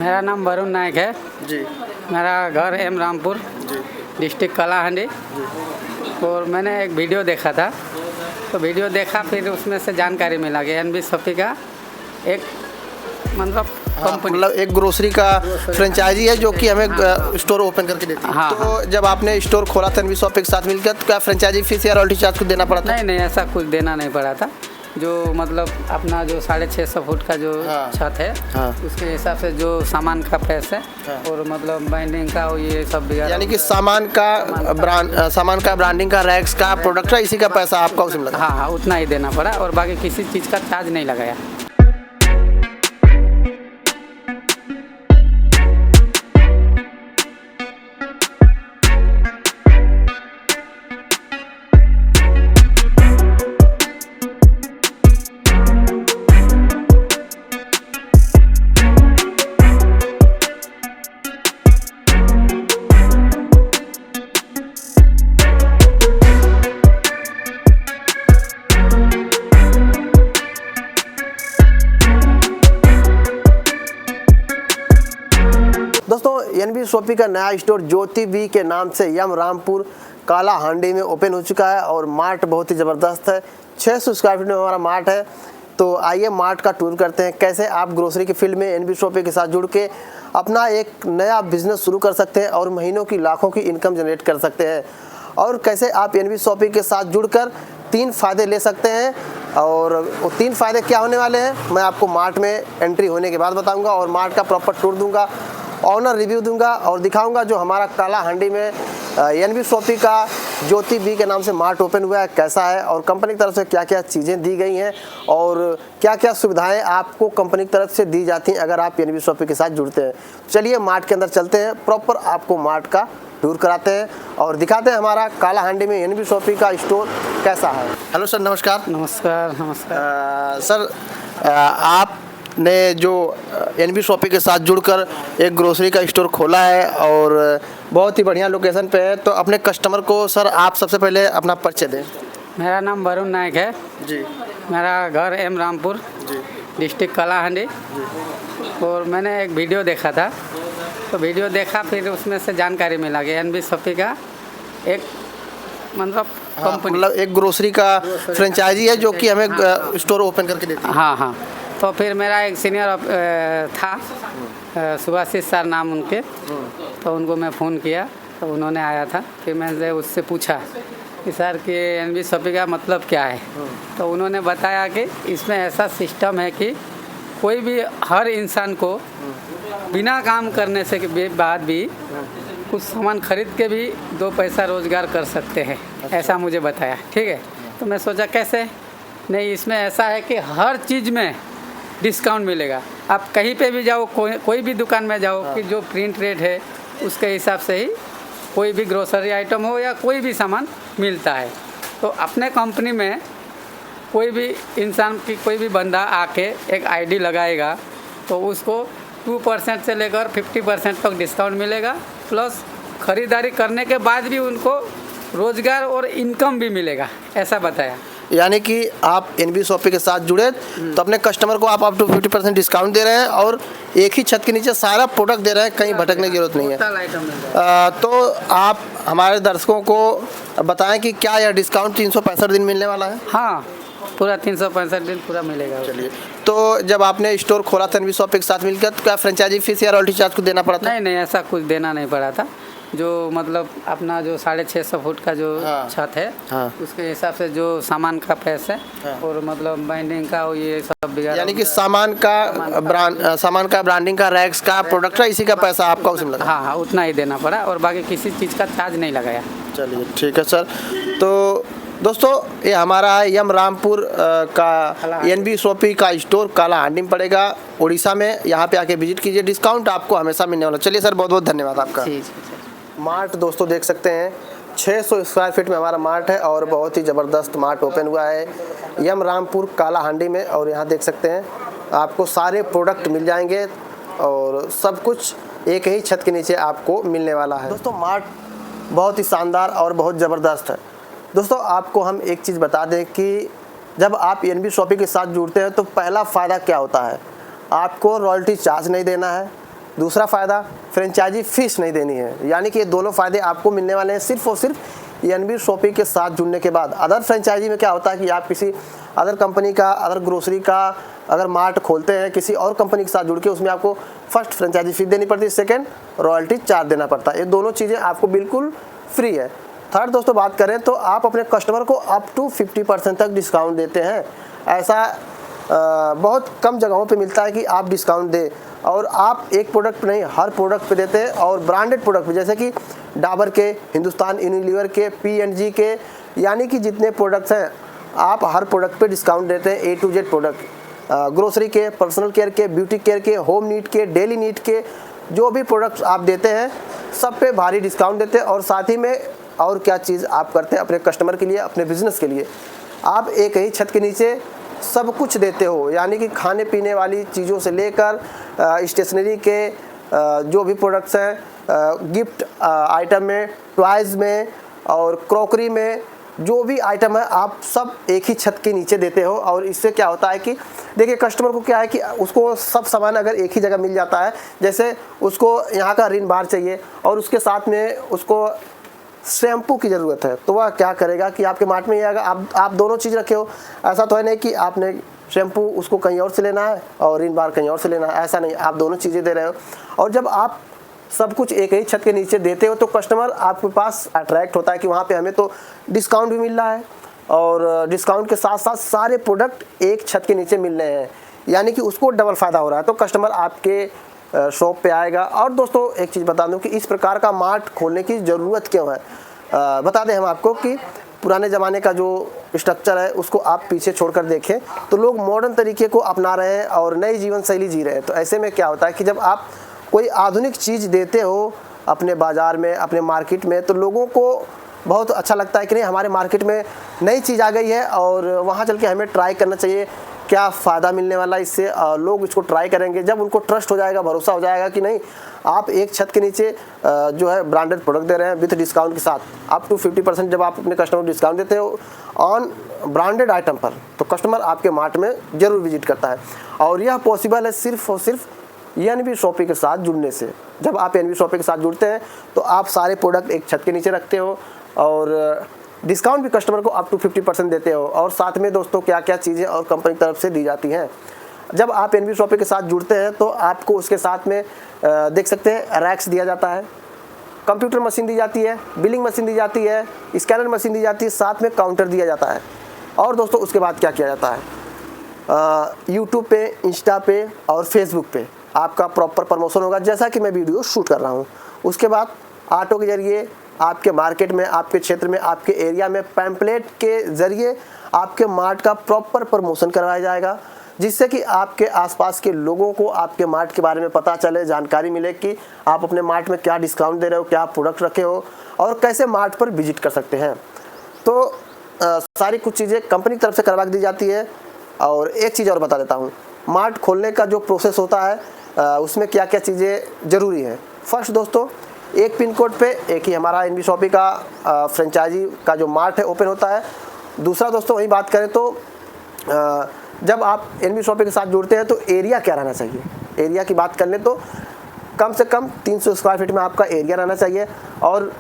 मेरा नाम वरुण नायक है जी। मेरा घर एम रामपुर जी। डिस्ट्रिक्ट कलाहांडी। और मैंने एक वीडियो देखा था, तो वीडियो देखा फिर उसमें से जानकारी मिला कि एनबी शॉपी का एक मतलब कंपनी, मतलब एक ग्रोसरी का फ्रेंचाइजी है जो कि हमें स्टोर ओपन करके देती है। हाँ, तो जब आपने स्टोर खोला था एनबी शॉपी के साथ मिलकर, तो क्या फ्रेंचाइजी फीस या रॉयल्टी चार्ज को देना पड़ा था? नहीं ऐसा कुछ देना नहीं पड़ा था। जो मतलब अपना जो 650 फुट का जो छत है, उसके हिसाब से जो सामान का पैसे और मतलब बाइंडिंग का ये सब, यानी कि सामान का ब्रांडिंग का रैक्स का प्रोडक्ट है, इसी का पैसा आपका उसमें लगा? हाँ, उतना ही देना पड़ा और बाकी किसी चीज़ का चार्ज नहीं लगाया। दोस्तों, एनबी शॉपी का नया स्टोर ज्योति बी के नाम से यम रामपुर कालाहांडी में ओपन हो चुका है और मार्ट बहुत ही ज़बरदस्त है। 600 स्क्वायर फीट में हमारा मार्ट है। तो आइए मार्ट का टूर करते हैं, कैसे आप ग्रोसरी की फील्ड में एनबी शॉपी के साथ जुड़ के अपना एक नया बिजनेस शुरू कर सकते हैं और महीनों की लाखों की इनकम जनरेट कर सकते हैं, और कैसे आप एनबी शॉपी के साथ जुड़कर 3 फ़ायदे ले सकते हैं। और वो 3 फ़ायदे क्या होने वाले हैं मैं आपको मार्ट में एंट्री होने के बाद बताऊंगा, और मार्ट का प्रॉपर टूर दूंगा, ऑनर रिव्यू दूंगा और दिखाऊंगा जो हमारा कालाहांडी में एनबी शॉपी का ज्योति बी के नाम से मार्ट ओपन हुआ है कैसा है, और कंपनी की तरफ से क्या क्या चीज़ें दी गई हैं और क्या क्या सुविधाएं आपको कंपनी की तरफ से दी जाती हैं अगर आप एनबी शॉपी के साथ जुड़ते हैं। चलिए मार्ट के अंदर चलते हैं, प्रॉपर आपको मार्ट का टूर कराते हैं और दिखाते हैं हमारा कालाहांडी में एनबी शॉपी का स्टोर कैसा है। हेलो सर, नमस्कार। नमस्कार। सर, आपने जो एनबी शॉपी के साथ जुड़कर एक ग्रोसरी का स्टोर खोला है और बहुत ही बढ़िया लोकेशन पे है, तो अपने कस्टमर को सर आप सबसे पहले अपना परिचय दें। मेरा नाम वरुण नायक है जी। मेरा घर एम रामपुर डिस्ट्रिक्ट कलाहांडी। और मैंने एक वीडियो देखा था, तो वीडियो देखा फिर उसमें से जानकारी मिला कि एनबी शॉपी का एक मतलब कंपनी, मतलब एक ग्रोसरी का फ्रेंचाइजी है जो कि हमें स्टोर ओपन करके देती है। हाँ। तो फिर मेरा एक सीनियर था, सुभाषित सर नाम उनके, तो उनको मैं फ़ोन किया तो उन्होंने आया था। फिर मैंने उससे पूछा कि सर कि एनबी शॉपी का मतलब क्या है, तो उन्होंने बताया कि इसमें ऐसा सिस्टम है कि कोई भी हर इंसान को बिना काम करने से बाद भी कुछ सामान खरीद के भी 2 पैसा रोज़गार कर सकते हैं, ऐसा मुझे बताया। ठीक है, तो मैं सोचा कैसे, नहीं इसमें ऐसा है कि हर चीज़ में डिस्काउंट मिलेगा। आप कहीं पे भी जाओ, कोई भी दुकान में जाओ कि जो प्रिंट रेट है उसके हिसाब से ही कोई भी ग्रोसरी आइटम हो या कोई भी सामान मिलता है। तो अपने कंपनी में कोई भी इंसान की कोई भी बंदा आके एक आईडी लगाएगा तो उसको 2% से लेकर 50% तक डिस्काउंट मिलेगा, प्लस ख़रीदारी करने के बाद भी उनको रोज़गार और इनकम भी मिलेगा, ऐसा बताया। यानी कि आप एनबी शॉपी के साथ जुड़े तो अपने कस्टमर को आप अप टू 50% डिस्काउंट दे रहे हैं और एक ही छत के नीचे सारा प्रोडक्ट दे रहे हैं, कहीं भटकने की जरूरत नहीं है। तो आप हमारे दर्शकों को बताएं कि क्या यह डिस्काउंट 365 दिन मिलने वाला है? हाँ, पूरा 365 दिन पूरा मिलेगा। चलिए, तो जब आपने स्टोर खोला था एनबी शॉपी के साथ मिलकर, तो क्या फ्रेंचाइजी फीस या रॉयल्टी चार्ज को देना पड़ा था? नहीं ऐसा कुछ देना नहीं पड़ा था। जो मतलब अपना जो 650 फुट का जो छत है, उसके हिसाब से जो सामान का पैसे और मतलब बाइंडिंग का ये सब, यानी कि सामान का ब्रांडिंग का रैक्स का प्रोडक्ट है, इसी का पैसा आपका उसमें लगा? हाँ, उतना ही देना पड़ा और बाकी किसी चीज़ का चार्ज नहीं लगाया। चलिए ठीक है सर। तो दोस्तों, ये हमारा है यम रामपुर का एनबी शॉपी का स्टोर कालाहांडी में पड़ेगा, उड़ीसा में। यहाँ पे आके विजिट कीजिए, डिस्काउंट आपको हमेशा मिलने वाला। चलिए सर, बहुत बहुत धन्यवाद आपका। मार्ट दोस्तों देख सकते हैं, 600 स्क्वायर फीट में हमारा मार्ट है और बहुत ही ज़बरदस्त मार्ट ओपन हुआ है यम रामपुर कालाहांडी में। और यहाँ देख सकते हैं आपको सारे प्रोडक्ट मिल जाएंगे और सब कुछ एक ही छत के नीचे आपको मिलने वाला है। दोस्तों, मार्ट बहुत ही शानदार और बहुत ज़बरदस्त है। दोस्तों, आपको हम एक चीज़ बता दें कि जब आप एनबी शॉपी के साथ जुड़ते हैं तो पहला फ़ायदा क्या होता है, आपको रॉयल्टी चार्ज नहीं देना है। दूसरा फ़ायदा, फ्रेंचाइजी फ़ीस नहीं देनी है। यानी कि ये दोनों फ़ायदे आपको मिलने वाले हैं सिर्फ़ और सिर्फ एनबी शॉपी के साथ जुड़ने के बाद। अदर फ्रेंचाइजी में क्या होता है कि आप किसी अदर कंपनी का, अदर ग्रोसरी का अगर मार्ट खोलते हैं किसी और कंपनी के साथ जुड़ के, उसमें आपको फर्स्ट फ्रेंचाइजी फ़ीस देनी पड़ती है, सेकेंड रॉयल्टी चार्ज देना पड़ता है। ये दोनों चीज़ें आपको बिल्कुल फ्री है। थर्ड दोस्तों बात करें तो आप अपने कस्टमर को अप टू 50% तक डिस्काउंट देते हैं। ऐसा बहुत कम जगहों पे मिलता है कि आप डिस्काउंट दें, और आप एक प्रोडक्ट नहीं हर प्रोडक्ट पे देते हैं, और ब्रांडेड प्रोडक्ट पे, जैसे कि डाबर के, हिंदुस्तान यूनिलीवर के, P&G के, यानी कि जितने प्रोडक्ट्स हैं आप हर प्रोडक्ट पे डिस्काउंट देते हैं। A to Z product, grocery के, पर्सनल केयर के, ब्यूटी केयर के, होम नीड के, डेली नीड के, जो भी प्रोडक्ट्स आप देते हैं सब पे भारी डिस्काउंट देते हैं। और साथ ही में और क्या चीज़ आप करते हैं अपने कस्टमर के लिए, अपने बिजनेस के लिए, आप एक ही छत के नीचे सब कुछ देते हो। यानी कि खाने पीने वाली चीज़ों से लेकर स्टेशनरी के जो भी प्रोडक्ट्स हैं, गिफ्ट आइटम में, टॉयज़ में और क्रॉकरी में, जो भी आइटम है आप सब एक ही छत के नीचे देते हो। और इससे क्या होता है कि देखिए कस्टमर को क्या है कि उसको सब सामान अगर एक ही जगह मिल जाता है, जैसे उसको यहाँ का रिन बार चाहिए और उसके साथ में उसको शैम्पू की ज़रूरत है, तो वह क्या करेगा कि आपके मार्ट में ही आएगा। आप दोनों चीज़ रखे हो। ऐसा तो है नहीं कि आपने शैम्पू उसको कहीं और से लेना है और रिन बार कहीं और से लेना है, ऐसा नहीं, आप दोनों चीज़ें दे रहे हो। और जब आप सब कुछ एक ही छत के नीचे देते हो तो कस्टमर आपके पास अट्रैक्ट होता है कि वहाँ पे हमें तो डिस्काउंट भी मिल रहा है, और डिस्काउंट के साथ साथ सारे प्रोडक्ट एक छत के नीचे मिल रहे हैं, यानी कि उसको डबल फ़ायदा हो रहा है। तो कस्टमर आपके शॉप पे आएगा। और दोस्तों एक चीज़ बता दूं कि इस प्रकार का मार्ट खोलने की ज़रूरत क्यों है, बता दें हम आपको कि पुराने ज़माने का जो स्ट्रक्चर है उसको आप पीछे छोड़कर देखें तो लोग मॉडर्न तरीके को अपना रहे हैं और नई जीवन शैली जी रहे हैं। तो ऐसे में क्या होता है कि जब आप कोई आधुनिक चीज़ देते हो अपने बाज़ार में, अपने मार्केट में, तो लोगों को बहुत अच्छा लगता है कि नहीं हमारे मार्केट में नई चीज़ आ गई है और वहाँ चल के हमें ट्राई करना चाहिए, क्या फ़ायदा मिलने वाला है इससे, लोग इसको ट्राई करेंगे। जब उनको ट्रस्ट हो जाएगा, भरोसा हो जाएगा कि नहीं आप एक छत के नीचे जो है ब्रांडेड प्रोडक्ट दे रहे हैं विथ डिस्काउंट के साथ, अप टू 50% जब आप अपने कस्टमर को डिस्काउंट देते हो ऑन ब्रांडेड आइटम पर, तो कस्टमर आपके मार्ट में ज़रूर विजिट करता है। और यह पॉसिबल है सिर्फ और सिर्फ एनबी शॉपी के साथ जुड़ने से। जब आप एनबी शॉपी के साथ जुड़ते हैं तो आप सारे प्रोडक्ट एक छत के नीचे रखते हो और डिस्काउंट भी कस्टमर को अप टू 50% देते हो। और साथ में दोस्तों क्या क्या चीज़ें और कंपनी की तरफ से दी जाती हैं, जब आप एनबी शॉपी के साथ जुड़ते हैं तो आपको उसके साथ में देख सकते हैं रैक्स दिया जाता है, कंप्यूटर मशीन दी जाती है, बिलिंग मशीन दी जाती है, स्कैनर मशीन दी जाती है, साथ में काउंटर दिया जाता है। और दोस्तों उसके बाद क्या किया जाता है, यूट्यूब पे, इंस्टा पे और फेसबुक पे आपका प्रॉपर प्रमोशन होगा, जैसा कि मैं वीडियो शूट कर रहा हूँ। उसके बाद ऑटो के ज़रिए आपके मार्केट में, आपके क्षेत्र में, आपके एरिया में पैम्पलेट के ज़रिए आपके मार्ट का प्रॉपर प्रमोशन करवाया जाएगा, जिससे कि आपके आसपास के लोगों को आपके मार्ट के बारे में पता चले, जानकारी मिले कि आप अपने मार्ट में क्या डिस्काउंट दे रहे हो, क्या प्रोडक्ट रखे हो और कैसे मार्ट पर विजिट कर सकते हैं। तो सारी कुछ चीज़ें कंपनी की तरफ से करवा दी जाती है। और एक चीज़ और बता देता हूँ, मार्ट खोलने का जो प्रोसेस होता है उसमें क्या क्या चीज़ें ज़रूरी है। फर्स्ट दोस्तों, एक पिन कोड पे एक ही हमारा एनबी शॉपी का फ्रेंचाइजी का जो मार्ट है ओपन होता है। दूसरा दोस्तों वही बात करें तो जब आप एनबी शॉपी के साथ जुड़ते हैं तो एरिया क्या रहना चाहिए। एरिया की बात कर लें तो कम से कम 300 स्क्वायर फीट में आपका एरिया रहना चाहिए और